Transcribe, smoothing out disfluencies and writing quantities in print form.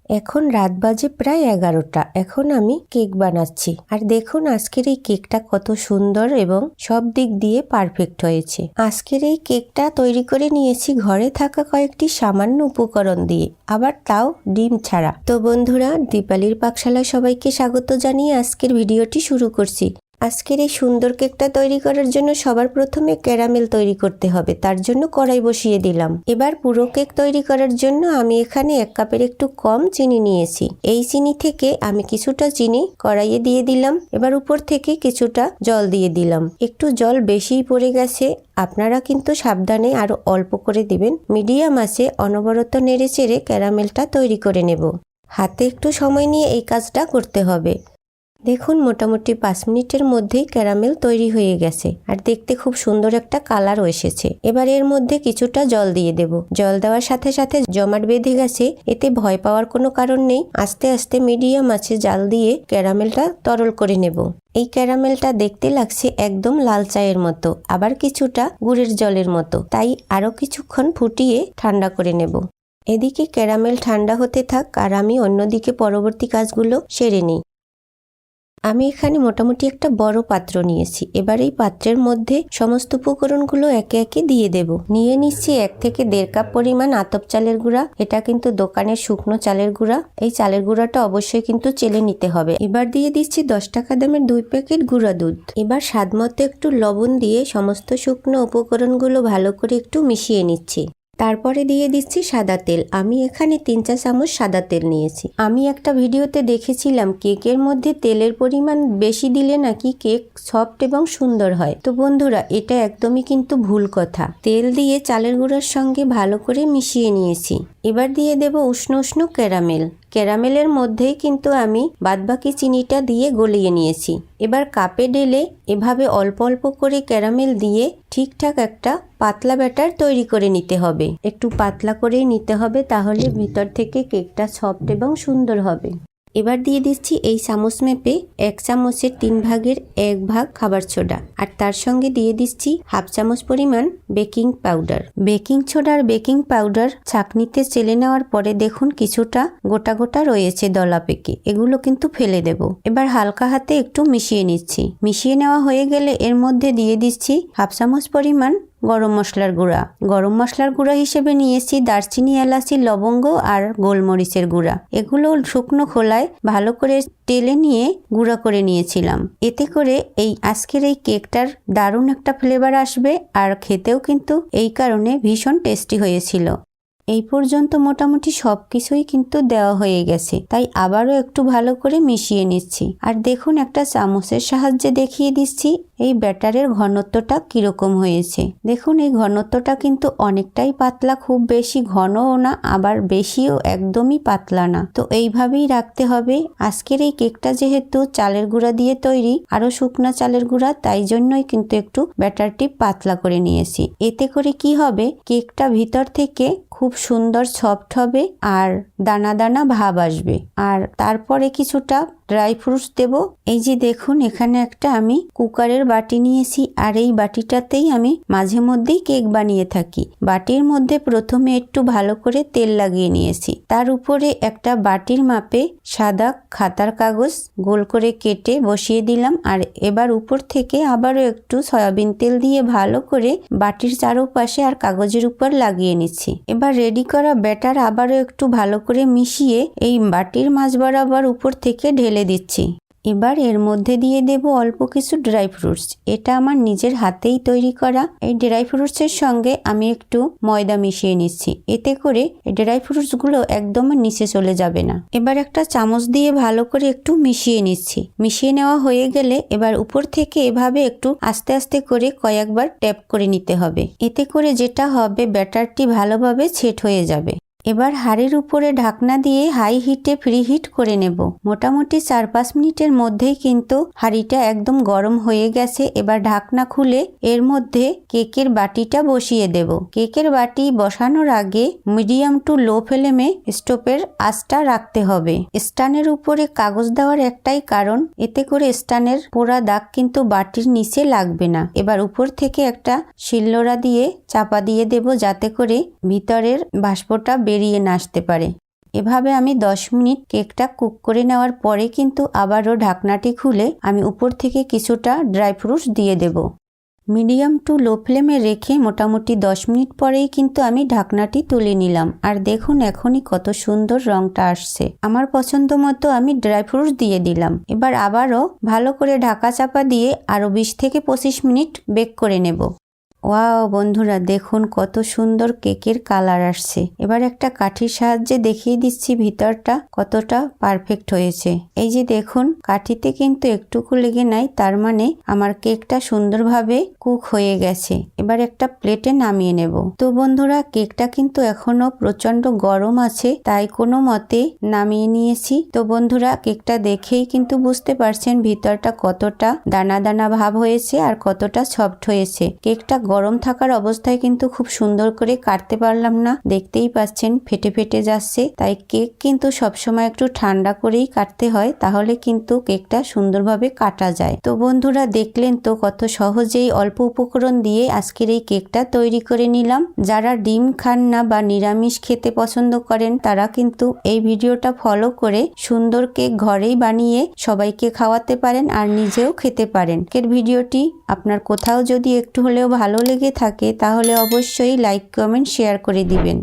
এখন রাত বাজে প্রায় 11টা। এখন আমি কেক বানাচ্ছি। আর দেখুন আজকের এই কেকটা কত সুন্দর এবং সব দিক দিয়ে পারফেক্ট হয়েছে। আজকের এই কেকটা তৈরি করে নিয়েছি ঘরে থাকা কয়েকটি সামান্য উপকরণ দিয়ে, আবার তাও ডিম ছাড়া। তো বন্ধুরা, দীপালির পাকশালায় সবাইকে স্বাগত জানিয়ে আজকের ভিডিওটি শুরু করছি। আজকের এই সুন্দর কেকটা তৈরি করার জন্য সবার প্রথমে ক্যারামেল তৈরি করতে হবে। তার জন্য কড়াই বসিয়ে দিলাম। এবার পুরো কেক তৈরি করার জন্য আমি এখানে 1 কাপের একটু কম চিনি নিয়েছি। এই চিনি থেকে আমি কিছুটা চিনি কড়াইয়ে দিয়ে দিলাম। এবার উপর থেকে কিছুটা জল দিয়ে দিলাম। একটু জল বেশিই পড়ে গেছে, আপনারা কিন্তু সাবধানে আরো অল্প করে দিবেন। মিডিয়াম আঁচে অনবরত নেড়েচেড়ে ক্যারামেলটা তৈরি করে নেব। হাতে একটু সময় নিয়ে এই কাজটা করতে হবে। দেখুন মোটামুটি 5 মিনিটের মধ্যেই ক্যারামেল তৈরি হয়ে গেছে আর দেখতে খুব সুন্দর একটা কালারও এসেছে। এবার এর মধ্যে কিছুটা জল দিয়ে দেব। জল দেওয়ার সাথে সাথে জমাট বেঁধে গেছে, এতে ভয় পাওয়ার কোনো কারণ নেই। আস্তে আস্তে মিডিয়াম আঁচে জাল দিয়ে ক্যারামেলটা তরল করে নেব। এই ক্যারামেলটা দেখতে লাগছে একদম লাল চায়ের মতো, আবার কিছুটা গুড়ের জলের মতো, তাই আরো কিছুক্ষণ ফুটিয়ে ঠান্ডা করে নেব। এদিকে ক্যারামেল ঠান্ডা হতে থাক আর আমি অন্যদিকে পরবর্তী কাজগুলো সেরে নিই। আমি এখানে মোটামুটি একটা বড় পাত্র নিয়েছি। এবার এই পাত্রের মধ্যে সমস্ত উপকরণগুলো একে একে দিয়ে দেব। নিয়ে নিচ্ছি 1 থেকে 1.5 কাপ পরিমাণ আতপ চালের গুঁড়া। এটা কিন্তু দোকানের শুকনো চালের গুঁড়া। এই চালের গুঁড়াটা অবশ্যই কিন্তু চেলে নিতে হবে। এবার দিয়ে দিচ্ছি 10 টাকা দামের 2 প্যাকেট গুঁড়া দুধ। এবার স্বাদমতো একটু লবণ দিয়ে সমস্ত শুকনো উপকরণগুলো ভালো করে একটু মিশিয়ে নিচ্ছি। তারপরে দিয়ে দিচ্ছি সাদা তেল। আমি এখানে 3 চামচ সাদা তেল নিয়েছি। আমি একটা ভিডিওতে দেখেছিলাম কেকের মধ্যে তেলের পরিমাণ বেশি দিলে নাকি কেক সফট এবং সুন্দর হয়। তো বন্ধুরা, এটা একদমই কিন্তু ভুল কথা। তেল দিয়ে চালের গুঁড়ার সঙ্গে ভালো করে মিশিয়ে নিয়েছি। এবার দিয়ে দেব উষ্ণ উষ্ণ ক্যারামেল। ক্যারামেলের মধ্যেই কিন্তু আমি বাদবাকি চিনিটা দিয়ে গলিয়ে নিয়েছি। এবার কাপে ঢেলে এভাবে অল্প অল্প করে ক্যারামেল দিয়ে ঠিকঠাক একটা পাতলা ব্যাটার তৈরি করে নিতে হবে। একটু পাতলা করেই নিতে হবে, তাহলে ভিতর থেকে কেকটা সফট এবং সুন্দর হবে। এবার দিয়ে দিচ্ছি এই চামচ মেপে 1 চামচের 3 ভাগের 1 ভাগ খাবার সোডা, আর তার সঙ্গে দিয়ে দিচ্ছি 1/2 চামচ পরিমাণ বেকিং পাউডার। বেকিং সোডা আর বেকিং পাউডার ছাঁকনিতে চেলে নেওয়ার পরে দেখুন কিছুটা গোটা গোটা রয়েছে দলা পেকে, এগুলো কিন্তু ফেলে দেব। এবার হালকা হাতে একটু মিশিয়ে নিচ্ছি। মিশিয়ে নেওয়া হয়ে গেলে এর মধ্যে দিয়ে দিচ্ছি 1/2 চামচ পরিমাণ গরম মশলার গুঁড়া। গরম মশলার গুঁড়া হিসেবে নিয়েছি দারচিনি, এলাচি, লবঙ্গ আর গোলমরিচের গুঁড়া। এগুলো শুকনো খোলায় ভালো করে টেলে নিয়ে গুঁড়া করে নিয়েছিলাম। এতে করে এই আজকের এই কেকটার দারুণ একটা ফ্লেভার আসবে, আর খেতেও কিন্তু এই কারণে ভীষণ টেস্টি হয়েছিল। এই পর্যন্ত মোটামুটি সবকিছুই কিন্তু দেওয়া হয়ে গেছে, তাই আবারও একটু ভালো করে মিশিয়ে নিচ্ছি। আর দেখুন একটা চামচের সাহায্যে দেখিয়ে দিচ্ছি এই ব্যাটারের ঘনত্বটা কিরকম হয়েছে। দেখুন এই ঘনত্বটা কিন্তু অনেকটাই পাতলা, খুব বেশি ঘনও না আবার বেশিও একদমই পাতলা না। তো এইভাবেই রাখতে হবে। আজকের এই কেকটা যেহেতু চালের গুঁড়া দিয়ে তৈরি, আরো শুকনা চালের গুঁড়া, তাই জন্যই কিন্তু একটু ব্যাটারটি পাতলা করে নিয়েছি। এতে করে কি হবে, কেকটা ভিতর থেকে খুব সুন্দর সফট হবে আর দানা দানা ভাব আসবে। আর তারপরে কিছুটা ড্রাই ফ্রুটস দেব। এই যে দেখুন এখানে একটা আমি কুকারের বাটি নিয়েছি, আর এই বাটিটাতেই আমি মাঝে মধ্যেই কেক বানিয়ে থাকি। বাটির মধ্যে প্রথমে একটু ভালো করে তেল লাগিয়ে নিয়েছি। তার উপরে একটা বাটির মাপে সাদা খাতার কাগজ গোল করে কেটে বসিয়ে দিলাম। আর এবার উপর থেকে আবারও একটু সয়াবিন তেল দিয়ে ভালো করে বাটির চারপাশে আর কাগজের উপর লাগিয়ে নিচ্ছি। এবার রেডি করা ব্যাটার আবারও একটু ভালো করে মিশিয়ে এই বাটির মাঝ বরাবর উপর থেকে ঢেলে দিচ্ছি। এবার এর মধ্যে দিয়ে দেব অল্প কিছু ড্রাই ফ্রুটস। এটা আমার নিজের হাতেই তৈরি করা। এই ড্রাই ফ্রুটসের সঙ্গে আমি একটু ময়দা মিশিয়ে নিচ্ছি। এতে করে এই ড্রাই ফ্রুটসগুলো একদম নিচে চলে যাবে না। এবার একটা চামচ দিয়ে ভালো করে একটু মিশিয়ে নিচ্ছি। মিশিয়ে নেওয়া হয়ে গেলে এবার উপর থেকে এভাবে একটু আস্তে আস্তে করে কয়েকবার ট্যাপ করে নিতে হবে। এতে করে যেটা হবে, ব্যাটারটি ভালোভাবে সেট হয়ে যাবে। এবার হাঁড়ির উপরে ঢাকনা দিয়ে হাই হিটে প্রি হিট করে নেব। মোটামুটি 4-5 মিনিটের মধ্যেই কিন্তু হাঁড়িটা একদম গরম হয়ে গেছে। এবার ঢাকনা খুলে এর মধ্যে কেকের বাটিটা বসিয়ে দেব। কেকের বাটি বসানোর আগে মিডিয়াম টু লো ফ্লেমে স্টোভের আঁচটা রাখতে হবে। স্ট্যান্ডের উপরে কাগজ দেওয়ার একটাই কারণ, এতে করে স্ট্যান্ডের পোড়া দাগ কিন্তু বাটির নিচে লাগবে না। এবার উপর থেকে একটা শিলনোড়া দিয়ে চাপা দিয়ে দেব, যাতে করে ভিতরের বাষ্পটা বেরিয়ে না আসতে পারে। এভাবে আমি 10 মিনিট কেকটা কুক করে নেওয়ার পরে কিন্তু আবারও ঢাকনাটি খুলে আমি উপর থেকে কিছুটা ড্রাই ফ্রুটস দিয়ে দেব। মিডিয়াম টু লো ফ্লেমে রেখে মোটামুটি 10 মিনিট পরেই কিন্তু আমি ঢাকনাটি তুলে নিলাম। আর দেখুন এখনই কত সুন্দর রংটা আসছে। আমার পছন্দ মতো আমি ড্রাই ফ্রুটস দিয়ে দিলাম। এবার আবারও ভালো করে ঢাকা চাপা দিয়ে আরও 20 থেকে 25 মিনিট বেক করে নেব। ওয়াও বন্ধুরা, দেখুন কত সুন্দর কেকের কালার আসছে। এবার একটা কাঠির সাহায্যে দেখিয়ে দিচ্ছি ভিতরটা কতটা পারফেক্ট হয়েছে। এই যে দেখুন, কাঠিতে কিন্তু একটুকু লেগে নাই, তার মানে আমার কেকটা সুন্দরভাবে কুক হয়ে গেছে। এবার একটা প্লেটে নামিয়ে নেব। তো বন্ধুরা, কেকটা কিন্তু এখনো প্রচন্ড গরম আছে, তাই কোনো মতে নামিয়ে নিয়েছি। তো বন্ধুরা, কেকটা দেখেই কিন্তু বুঝতে পারছেন ভিতরটা কতটা দানা দানা ভাব হয়েছে আর কতটা সফট হয়েছে। কেকটা গরম থাকার অবস্থায় কিন্তু খুব সুন্দর করে কাটতে পারলাম না, দেখতেই পাচ্ছেন ফেটে ফেটে যাচ্ছে। তাই কেক কিন্তু সবসময় একটু ঠান্ডা করেই কাটতে হয়, তাহলে কিন্তু কেকটা সুন্দরভাবে কাটা যায়। তো বন্ধুরা, দেখলেন তো কত সহজেই অল্প উপকরণ দিয়ে আজকের এই কেকটা তৈরি করে নিলাম। যারা ডিম খান না বা নিরামিষ খেতে পছন্দ করেন, তারা কিন্তু এই ভিডিওটা ফলো করে সুন্দর কেক ঘরেই বানিয়ে সবাইকে খাওয়াতে পারেন আর নিজেও খেতে পারেন। এর ভিডিওটি আপনার কোথাও যদি একটু হলেও ভালো লেগে থাকে তাহলে অবশ্যই লাইক, কমেন্ট, শেয়ার করে দিবেন।